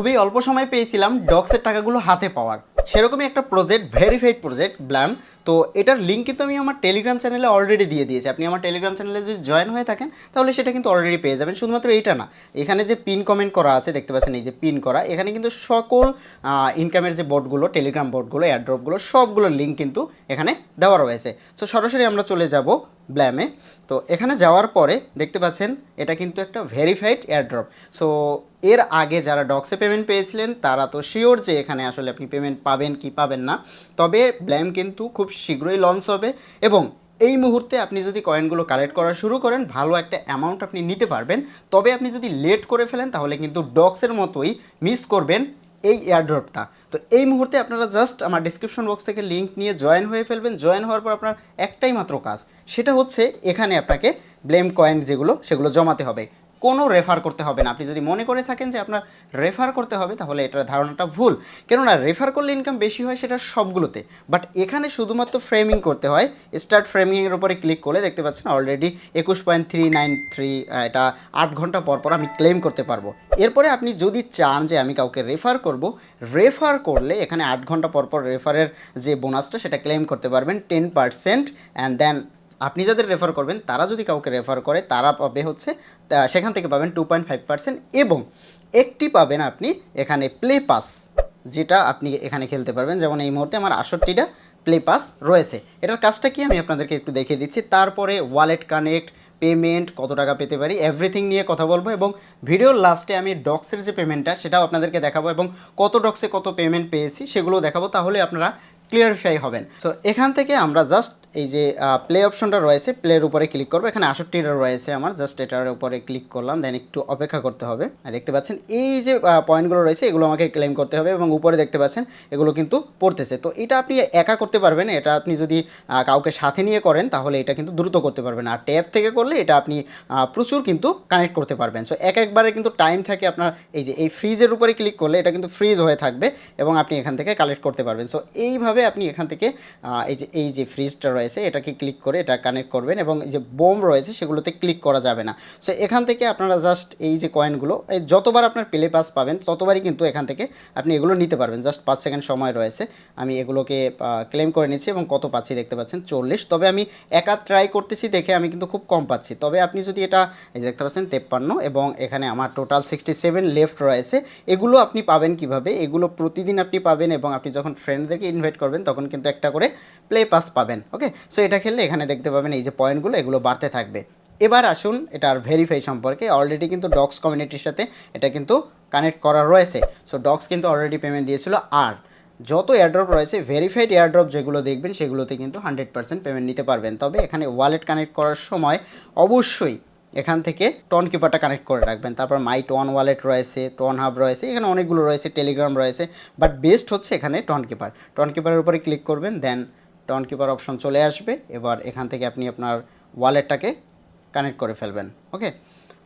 খুবই অল্প সময় পেয়েছিলাম ডক্সের টাকাগুলো হাতে পাওয়ার, সেরকমই একটা প্রজেক্ট, ভেরিফাইড প্রজেক্ট ব্ল্যাম। তো এটার লিঙ্ক কিন্তু আমি আমার টেলিগ্রাম চ্যানেলে অলরেডি দিয়ে দিয়েছি। আপনি আমার টেলিগ্রাম চ্যানেলে যদি জয়েন হয়ে থাকেন তাহলে সেটা কিন্তু অলরেডি পেয়ে যাবেন। শুধুমাত্র এইটা না, এখানে যে পিন কমেন্ট করা আছে দেখতে পাচ্ছেন, এই যে পিন করা, এখানে কিন্তু সকল ইনকামের যে বোর্ডগুলো, টেলিগ্রাম বোর্ডগুলো, এয়ারড্রপগুলো, সবগুলোর লিঙ্ক কিন্তু এখানে দেওয়া রয়েছে। সো সরাসরি আমরা চলে যাব ব্ল্যামে। তো এখানে যাওয়ার পরে দেখতে পাচ্ছেন এটা কিন্তু একটা ভেরিফাইড এয়ারড্রপ। সো এর আগে যারা ডক্সে পেমেন্ট পেয়েছিলেন তারা তো শিওর যে এখানে আসলে আপনি পেমেন্ট পাবেন কি পাবেন না। তবে ব্ল্যাম কিন্তু খুব শীঘ্রই লঞ্চ হবে এবং এই মুহূর্তে আপনি যদি কয়েনগুলো কালেক্ট করা শুরু করেন ভালো একটা অ্যামাউন্ট আপনি নিতে পারবেন। তবে আপনি যদি লেট করে ফেলেন তাহলে কিন্তু ডক্সের মতোই মিস করবেন এই এয়ারড্রপটা। তো এই মুহূর্তে আপনারা জাস্ট আমার ডিসক্রিপশন বক্স থেকে লিঙ্ক নিয়ে জয়েন হয়ে ফেলবেন। জয়েন হওয়ার পর আপনার একটাই মাত্র কাজ, সেটা হচ্ছে এখানে আপনাকে ব্লেম কয়েন যেগুলো সেগুলো জমাতে হবে, কোনো রেফার করতে হবে না। আপনি যদি মনে করে থাকেন যে আপনার রেফার করতে হবে তাহলে এটার ধারণাটা ভুল, কেননা রেফার করলে ইনকাম বেশি হয় সেটা সবগুলোতে, বাট এখানে শুধুমাত্র ফ্রেমিং করতে হয়। স্টার্ট ফ্রেমিংয়ের উপরে ক্লিক করলে দেখতে পাচ্ছেন অলরেডি 21.393, এটা 8 ঘন্টা পর পর আমি ক্লেম করতে পারবো। এরপরে আপনি যদি চান যে আমি কাউকে রেফার করব, রেফার করলে এখানে 8 ঘন্টা পর পর রেফারের যে বোনাসটা সেটা ক্লেম করতে পারবেন 10%। অ্যান্ড দেন আপনি যাদের রেফার করবেন তারা যদি কাউকে রেফার করে তারা পাবে হচ্ছে, সেখান থেকে পাবেন 2.5%। এবং একটি পাবেন আপনি এখানে প্লে পাস, যেটা আপনি এখানে খেলতে পারবেন। যেমন এই মুহূর্তে আমার 68টা প্লে পাস রয়েছে। এটার কাজটা কি আমি আপনাদেরকে একটু দেখিয়ে দিচ্ছি। তারপরে ওয়ালেট কানেক্ট, পেমেন্ট, কত টাকা পেতে পারি, এভরিথিং নিয়ে কথা বলবো এবং ভিডিওর লাস্টে আমি ডক্সের যে পেমেন্টটা সেটাও আপনাদেরকে দেখাবো এবং কত ডক্সে কত পেমেন্ট পেয়েছি সেগুলোও দেখাবো, তাহলে আপনারা ক্লিয়ারিফাই হবেন। সো এখান থেকে আমরা জাস্ট এই যে প্লে অপশনটা রয়েছে, প্লের উপরে ক্লিক করবো। এখানে 68টা রয়েছে আমার, জাস্ট এটার উপরে ক্লিক করলাম, দেন একটু অপেক্ষা করতে হবে। আর দেখতে পাচ্ছেন এই যে পয়েন্টগুলো রয়েছে এগুলো আমাকে ক্লেম করতে হবে এবং উপরে দেখতে পাচ্ছেন এগুলো কিন্তু পড়তেছে। তো এটা আপনি একা করতে পারবেন, এটা আপনি যদি কাউকে সাথে নিয়ে করেন তাহলে এটা কিন্তু দ্রুত করতে পারবেন। আর ট্যাব থেকে করলে এটা আপনি প্রচুর কিন্তু কানেক্ট করতে পারবেন। সো একবারে কিন্তু টাইম থাকে আপনার। এই যে এই ফ্রিজের উপরে ক্লিক করলে এটা কিন্তু ফ্রিজ হয়ে থাকবে এবং আপনি এখান থেকে কালেক্ট করতে পারবেন। সো এইভাবে আপনি এখান থেকে এই যে ফ্রিজটা রয়েছে এটাকে ক্লিক করে এটা কানেক্ট করবেন এবং এই যে বোম রয়েছে সেগুলোতে ক্লিক করা যাবে না। সো এখান থেকে আপনারা জাস্ট এই যে কয়েনগুলো যতবার আপনার প্লে পাস পাবেন ততবারই কিন্তু এখান থেকে আপনি এগুলো নিতে পারবেন। জাস্ট 5 সেকেন্ড সময় রয়েছে, আমি এগুলোকে ক্লেম করে নিচ্ছি এবং কত পাচ্ছি দেখতে পাচ্ছেন 40। তবে আমি একা ট্রাই করতেছি দেখে আমি কিন্তু খুব কম পাচ্ছি। তবে আপনি যদি এটা এই যে দেখতে পাচ্ছেন 53 এবং এখানে আমার টোটাল 67 লেফট রয়েছে। এগুলো আপনি পাবেন কিভাবে? এগুলো প্রতিদিন আপনি পাবেন এবং আপনি যখন ফ্রেন্ডদেরকে ইনভাইট করবেন তখন কিন্তু একটা করে প্লে পাস পাবেন। ওকে, সো এটা খেললে এখানে দেখতে পাবেন এই যে পয়েন্টগুলো এগুলো বাড়তে থাকবে। এবার আসুন এটার ভেরিফাই সম্পর্কে। অলরেডি কিন্তু ডক্স কমিউনিটির সাথে এটা কিন্তু কানেক্ট করা রয়েছে। সো ডক্স কিন্তু অলরেডি পেমেন্ট দিয়েছিল। আর যত এয়ারড্রপ রয়েছে ভেরিফাইড এয়ারড্রপ যেগুলো দেখবেন সেগুলোতে কিন্তু 100% পেমেন্ট নিতে পারবেন। তবে এখানে ওয়ালেট কানেক্ট করার সময় অবশ্যই এখান থেকে টন কিপারটা কানেক্ট করে রাখবেন। তারপর মাই টন ওয়ালেট রয়েছে, টন হাব রয়েছে, এখানে অনেকগুলো রয়েছে, টেলিগ্রাম রয়েছে, বাট বেস্ট হচ্ছে এখানে টন কিপার। টন কিপারের উপরে ক্লিক করবেন, দেন টন কিপার অপশন চলে আসবে। এবার এখান থেকে আপনি আপনার ওয়ালেটটাকে কানেক্ট করে ফেলবেন। ওকে,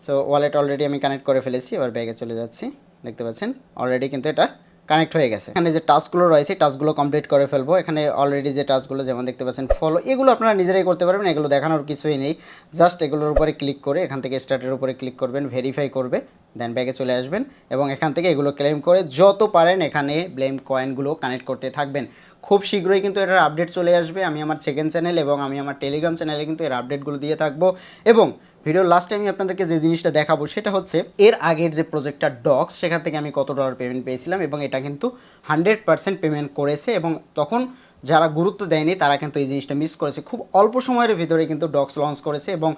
সো ওয়ালেট অলরেডি আমি কানেক্ট করে ফেলেছি। এবার ব্যাগে চলে যাচ্ছি, দেখতে পাচ্ছেন অলরেডি কিন্তু এটা কানেক্ট হয়ে গেছে। এখানে যে টাস্কগুলো রয়েছে টাস্কগুলো কমপ্লিট করে ফেলবো। এখানে অলরেডি যে টাস্কগুলো যেমন দেখতে পাচ্ছেন ফলো, এগুলো আপনারা নিজেরাই করতে পারবেন, এগুলো দেখানোর কিছুই নেই। জাস্ট এগুলোর উপরে ক্লিক করে এখান থেকে স্টার্টের উপরে ক্লিক করবেন, ভেরিফাই করবে, দেন ব্যাগে চলে আসবেন এবং এখান থেকে এগুলো ক্লেম করে যত পারেন এখানে ব্লেম কয়েনগুলো কানেক্ট করতে থাকবেন। খুব শীঘ্রই কিন্তু এটার আপডেট চলে আসবে। আমি আমার সেকেন্ড চ্যানেল এবং আমি আমার টেলিগ্রাম চ্যানেলে কিন্তু এর আপডেটগুলো দিয়ে থাকবো। এবং ভিডিওর লাস্টে আমি আপনাদেরকে যে জিনিসটা দেখাবো সেটা হচ্ছে এর আগের যে প্রজেক্টটা ডক্স, সেখান থেকে আমি কত ডলার পেমেন্ট পেয়েছিলাম এবং এটা কিন্তু 100% পেমেন্ট করেছে এবং তখন যারা গুরুত্ব দেয়নি তারা কিন্তু এই জিনিসটা মিস করেছে। খুব অল্প সময়ের ভিতরে কিন্তু ডক্স লঞ্চ করেছে এবং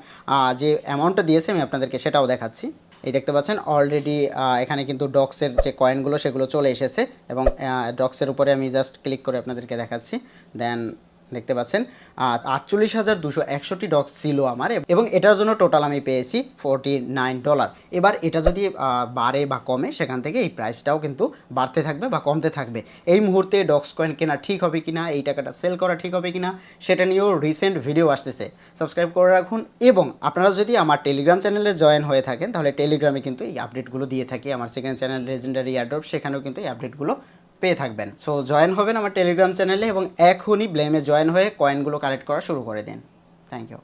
যে অ্যামাউন্টটা দিয়েছে আমি আপনাদেরকে সেটাও দেখাচ্ছি। এই দেখতে পাচ্ছেন অলরেডি এখানে কিন্তু ডক্সের যে কয়েনগুলো সেগুলো চলে এসেছে এবং ডক্সের উপরে আমি জাস্ট ক্লিক করে আপনাদেরকে দেখাচ্ছি। দেন দেখতে পাচ্ছেন 48,261 ডক্স ছিল আমার এবং এটার জন্য টোটাল আমি পেয়েছি $49। এবার এটা যদি বাড়ে বা কমে সেখান থেকে এই প্রাইসটাও কিন্তু বাড়তে থাকবে বা কমতে থাকবে। এই মুহূর্তে ডক্স কয়েন কেনা ঠিক হবে কিনা, এই টাকাটা সেল করা ঠিক হবে কিনা সেটা নিয়েও রিসেন্ট ভিডিও আসতেছে, সাবস্ক্রাইব করে রাখুন। এবং আপনারা যদি আমার টেলিগ্রাম চ্যানেলে জয়েন হয়ে থাকেন তাহলে টেলিগ্রামে কিন্তু এই আপডেটগুলো দিয়ে থাকি। আমার সেকেন্ড চ্যানেল লেজেন্ডারি এয়ারড্রপ, সেখানেও কিন্তু এই আপডেটগুলো পেয়ে থাকবেন। সো জয়েন হবেন আমার টেলিগ্রাম চ্যানেলে এবং এখনই ব্লেমে জয়েন হয়ে কয়েনগুলো কালেক্ট করা শুরু করে দিন। Thank you.